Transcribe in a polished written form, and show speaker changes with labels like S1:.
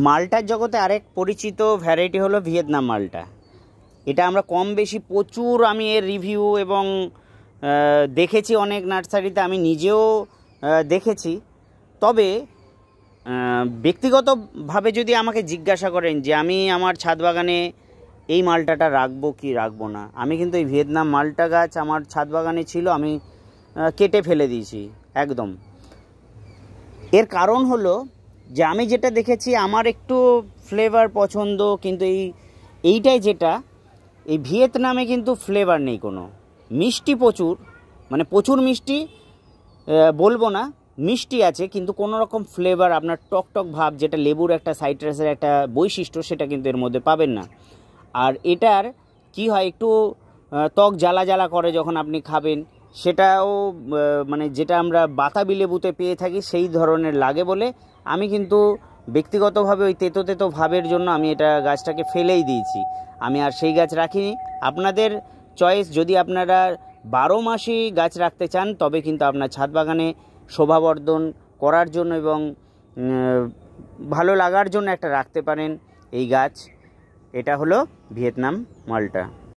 S1: মালটার জগতে আরেক পরিচিত ভ্যারাইটি হলো ভিয়েতনাম মালটা। এটা আমরা কম বেশি প্রচুর আমি এর রিভিউ এবং দেখেছি অনেক নার্সারিতে, আমি নিজেও দেখেছি। তবে ব্যক্তিগতভাবে যদি আমাকে জিজ্ঞাসা করেন যে আমি আমার ছাদ বাগানে এই মালটাটা রাখবো কি রাখবো না, আমি কিন্তু এই ভিয়েতনাম মালটা গাছ আমার ছাদ বাগানে ছিল, আমি কেটে ফেলে দিয়েছি একদম। এর কারণ হলো যে আমি যেটা দেখেছি আমার একটু ফ্লেভার পছন্দ, কিন্তু এইটাই যেটা এই ভিয়েতনামে কিন্তু ফ্লেভার নেই কোনো, মিষ্টি প্রচুর, মানে প্রচুর মিষ্টি বলবো না, মিষ্টি আছে কিন্তু কোনো রকম ফ্লেভার আপনার টকটক ভাব যেটা লেবুর একটা সাইট্রাসের একটা বৈশিষ্ট্য সেটা কিন্তু এর মধ্যে পাবেন না। আর এটার কি হয় একটু ত্বক জ্বালা জ্বালা করে যখন আপনি খাবেন, সেটাও মানে যেটা আমরা বাতাবি লেবুতে পেয়ে থাকি সেই ধরনের লাগে বলে আমি কিন্তু ব্যক্তিগতভাবে ওই তেতো তেতো ভাবের জন্য আমি এটা গাছটাকে ফেলেই দিয়েছি, আমি আর সেই গাছ রাখিনি। আপনাদের চয়েস, যদি আপনারা 12 মাসই গাছ রাখতে চান তবে কিন্তু আপনার ছাদ বাগানে শোভাবর্ধন করার জন্য এবং ভালো লাগার জন্য একটা রাখতে পারেন এই গাছ। এটা হলো ভিয়েতনাম মালটা।